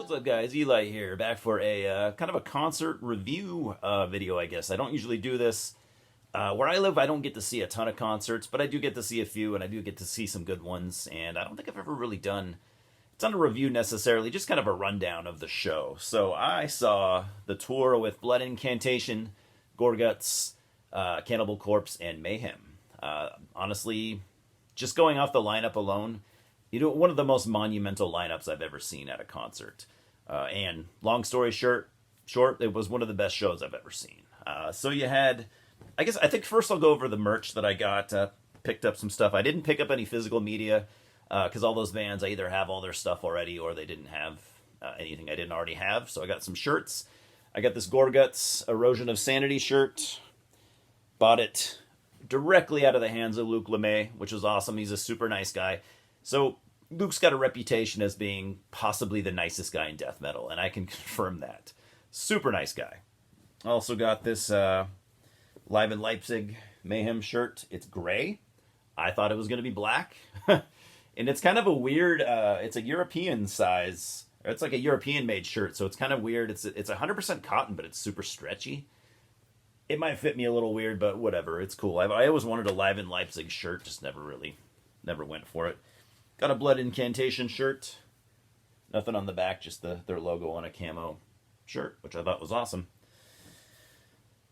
What's up, guys? Eli here, back for a kind of a concert review video, I guess. I don't usually do this. Where I live, I don't get to see a ton of concerts, but I do get to see a few, and I do get to see some good ones. And I don't think I've ever really done a review necessarily, just kind of a rundown of the show. So I saw the tour with Blood Incantation, Gorguts, Cannibal Corpse, and Mayhem. Honestly, just going off the lineup alone, one of the most monumental lineups I've ever seen at a concert. And long story short, it was one of the best shows I've ever seen. So you had, I think first I'll go over the merch that I got. Picked up some stuff. I didn't pick up any physical media because all those bands, I either have all their stuff already or they didn't have anything I didn't already have. So I got some shirts. I got this Gorguts Erosion of Sanity shirt. Bought it directly out of the hands of Luke LeMay, which was awesome. He's a super nice guy. So Luke's got a reputation as being possibly the nicest guy in death metal, and I can confirm that. Super nice guy. Also got this Live in Leipzig Mayhem shirt. It's gray. I thought it was going to be black. And it's kind of a weird, it's a European size. Or it's like a European-made shirt, so it's kind of weird. It's 100% cotton, but it's super stretchy. It might fit me a little weird, but whatever. It's cool. I always wanted a Live in Leipzig shirt, just never went for it. Got a Blood Incantation shirt. Nothing on the back, just their logo on a camo shirt, which I thought was awesome.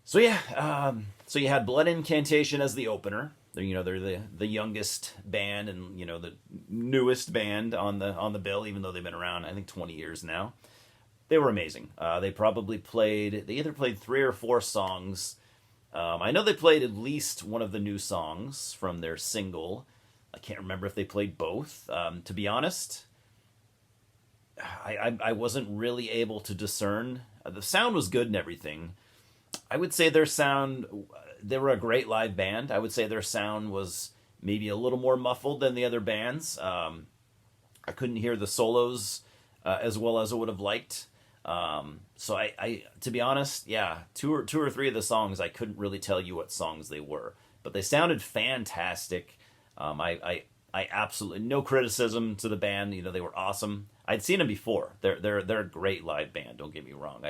So yeah, so you had Blood Incantation as the opener. They're the youngest band and the newest band on the bill, even though they've been around I think 20 years now. They were amazing. They either played 3 or 4 songs. I know they played at least one of the new songs from their single. I can't remember if they played both. To be honest, I wasn't really able to discern. The sound was good and everything. I would say their sound, they were a great live band. I would say their sound was maybe a little more muffled than the other bands. I couldn't hear the solos as well as I would have liked. So I to be honest, yeah, two or three of the songs, I couldn't really tell you what songs they were, but they sounded fantastic. I absolutely, no criticism to the band. They were awesome. I'd seen them before. They're a great live band. Don't get me wrong.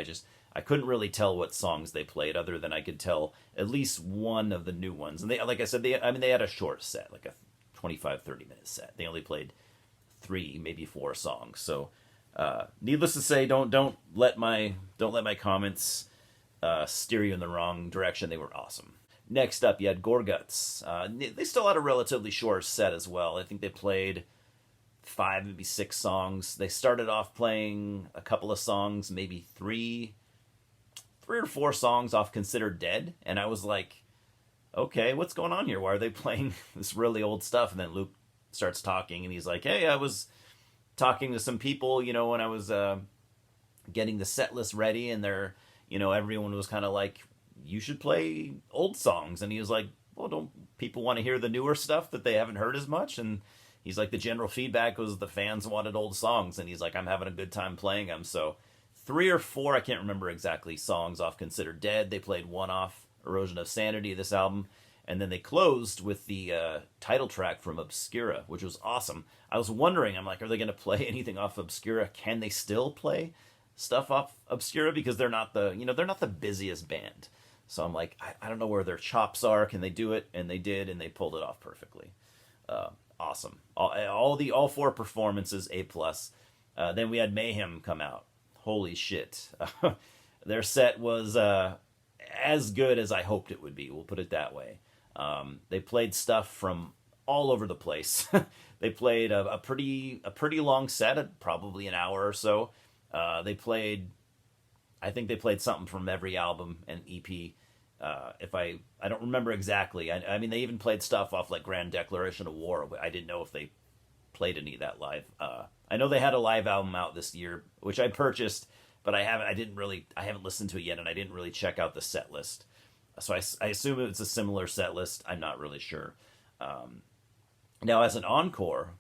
I couldn't really tell what songs they played, other than I could tell at least one of the new ones. And they, like I said, they had a short set, like a 25-30 minute set. They only played 3, maybe 4 songs. So, needless to say, don't let my comments steer you in the wrong direction. They were awesome. Next up, you had Gorguts. They still had a relatively short set as well. I think they played 5, maybe 6 songs. They started off playing a couple of songs, maybe 3 or 4 songs off Considered Dead. And I was like, okay, what's going on here? Why are they playing this really old stuff? And then Luke starts talking, and he's like, hey, I was talking to some people, when I was getting the set list ready, and they're, everyone was kind of like, you should play old songs. And he was like, well, don't people want to hear the newer stuff that they haven't heard as much? And he's like, the general feedback was the fans wanted old songs. And he's like, I'm having a good time playing them. So 3 or 4, I can't remember exactly, songs off Considered Dead. They played 1 off Erosion of Sanity, this album. And then they closed with the title track from Obscura, which was awesome. I was wondering, I'm like, are they going to play anything off Obscura? Can they still play stuff off Obscura? Because they're not the busiest band. So I'm like, I don't know where their chops are. Can they do it? And they did, and they pulled it off perfectly. Awesome. All 4 performances, A+. Then we had Mayhem come out. Holy shit. Their set was as good as I hoped it would be. We'll put it that way. They played stuff from all over the place. They played a pretty long set, probably an hour or so. I think they played something from every album and EP. If I don't remember exactly. I mean, they even played stuff off like Grand Declaration of War. I didn't know if they played any of that live. I know they had a live album out this year, which I purchased, but I haven't listened to it yet, and I didn't really check out the set list. So I assume it's a similar set list. I'm not really sure. Now, as an encore,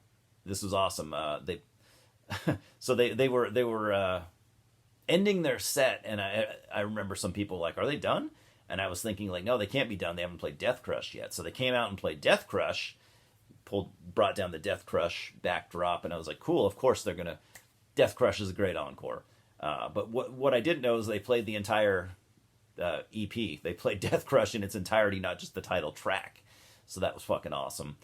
this was awesome. They were ending their set, and I remember some people like, are they done? And I was thinking like, no, they can't be done. They haven't played Death Crush yet. So they came out and played Death Crush, brought down the Death Crush backdrop, and I was like, cool, of course they're gonna Death Crush is a great encore. But what I didn't know is they played the entire EP. They played Death Crush in its entirety, not just the title track. So that was fucking awesome.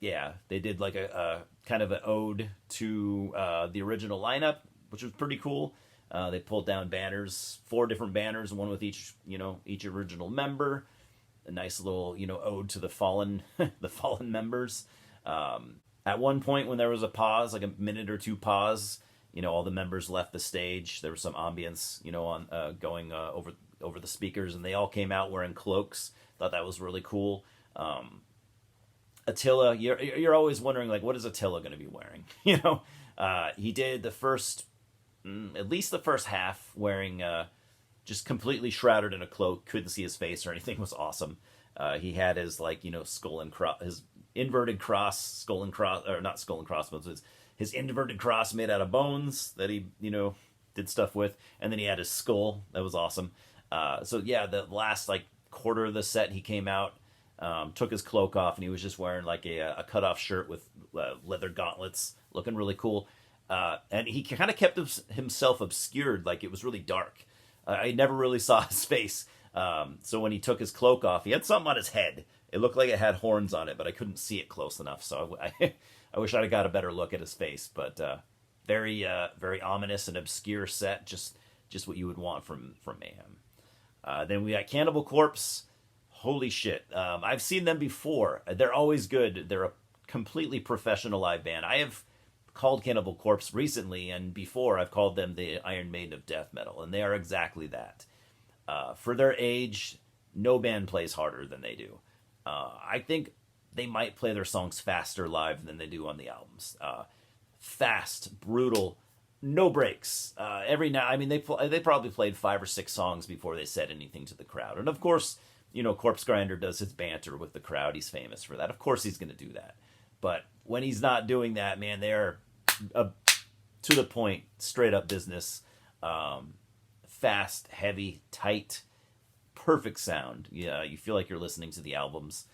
Yeah, they did like a kind of an ode to the original lineup, which was pretty cool. They pulled down banners, 4 different banners, one with each original member. A nice little, ode to the fallen, the fallen members. At one point, when there was a pause, like a minute or 2 pause, all the members left the stage. There was some ambience, on going over the speakers, and they all came out wearing cloaks. Thought that was really cool. Attila, you're always wondering, like, what is Attila going to be wearing? He did the first, at least the first half, wearing just completely shrouded in a cloak. Couldn't see his face or anything. It was awesome. He had his skull and cross, his inverted cross, skull and cross, or not skull and crossbones. His inverted cross made out of bones that he did stuff with, and then he had his skull. That was awesome. So yeah, the last quarter of the set, he came out. Took his cloak off, and he was just wearing a cutoff shirt with leather gauntlets, looking really cool. And he kind of kept himself obscured, like it was really dark. I never really saw his face. So when he took his cloak off, he had something on his head. It looked like it had horns on it, but I couldn't see it close enough. So I wish I'd have got a better look at his face. But very very ominous and obscure set, just what you would want from Mayhem. Then we got Cannibal Corpse. Holy shit. I've seen them before. They're always good. They're a completely professional live band. I have called Cannibal Corpse recently, and before I've called them the Iron Maiden of death metal, and they are exactly that. For their age, no band plays harder than they do. I think they might play their songs faster live than they do on the albums. Fast, brutal, no breaks. Every now, they probably played 5 or 6 songs before they said anything to the crowd. And of course, Corpse Grinder does his banter with the crowd. He's famous for that. Of course he's going to do that. But when he's not doing that, man, they're to the point, straight up business. Fast, heavy, tight, perfect sound. Yeah, you feel like you're listening to the albums.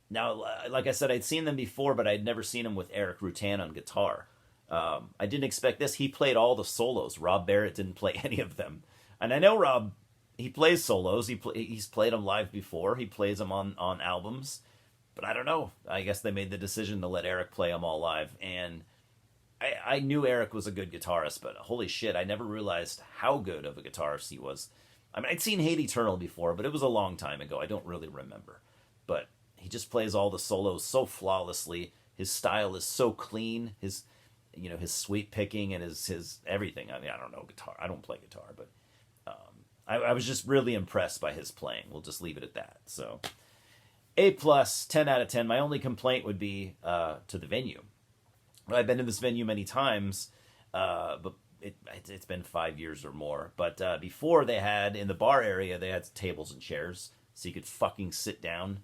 Now, like I said, I'd seen them before, but I'd never seen them with Eric Rutan on guitar. I didn't expect this. He played all the solos. Rob Barrett didn't play any of them. And I know Rob, he plays solos. He's played them live before. He plays them on albums. But I don't know. I guess they made the decision to let Eric play them all live. And I knew Eric was a good guitarist, but holy shit, I never realized how good of a guitarist he was. I'd seen Hate Eternal before, but it was a long time ago. I don't really remember. But he just plays all the solos so flawlessly. His style is so clean. His sweep picking and his everything. I don't know guitar. I don't play guitar, but I was just really impressed by his playing. We'll just leave it at that. So, A+, 10 out of 10. My only complaint would be to the venue. I've been to this venue many times, but it's been 5 years or more. But before, they had, in the bar area, they had tables and chairs, so you could fucking sit down.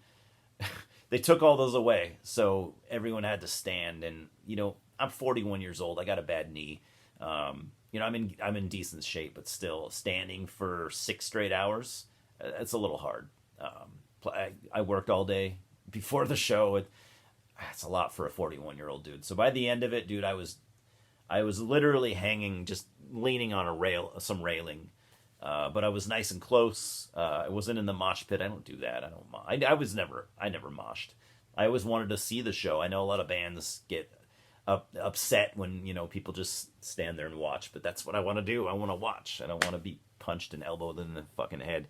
They took all those away, so everyone had to stand. And, I'm 41 years old. I got a bad knee. I'm in decent shape, but still standing for 6 straight hours, it's a little hard. I worked all day before the show. It's a lot for a 41-year-old dude. So by the end of it, dude, I was literally hanging, just leaning on some railing. But I was nice and close. I wasn't in the mosh pit. I don't do that. I never moshed. I always wanted to see the show. I know a lot of bands get upset when people just stand there and watch, but that's what I want to do. I want to watch. I don't want to be punched and elbowed in the fucking head.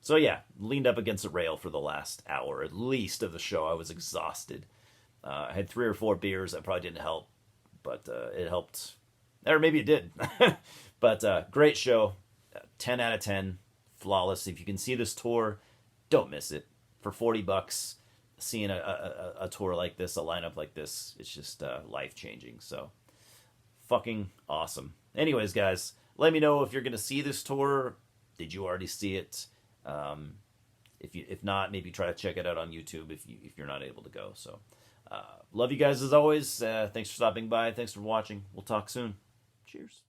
So yeah, leaned up against a rail for the last hour at least of the show. I was exhausted. I had 3 or 4 beers. That probably didn't help, but it helped, or maybe it did. But great show, 10 out of 10, flawless. If you can see this tour, don't miss it. For $40, seeing a tour like this, a lineup like this, it's just life-changing. So, fucking awesome. Anyways, guys, let me know if you're going to see this tour. Did you already see it? If not, maybe try to check it out on YouTube if you're not able to go. So, love you guys as always. Thanks for stopping by. Thanks for watching. We'll talk soon. Cheers.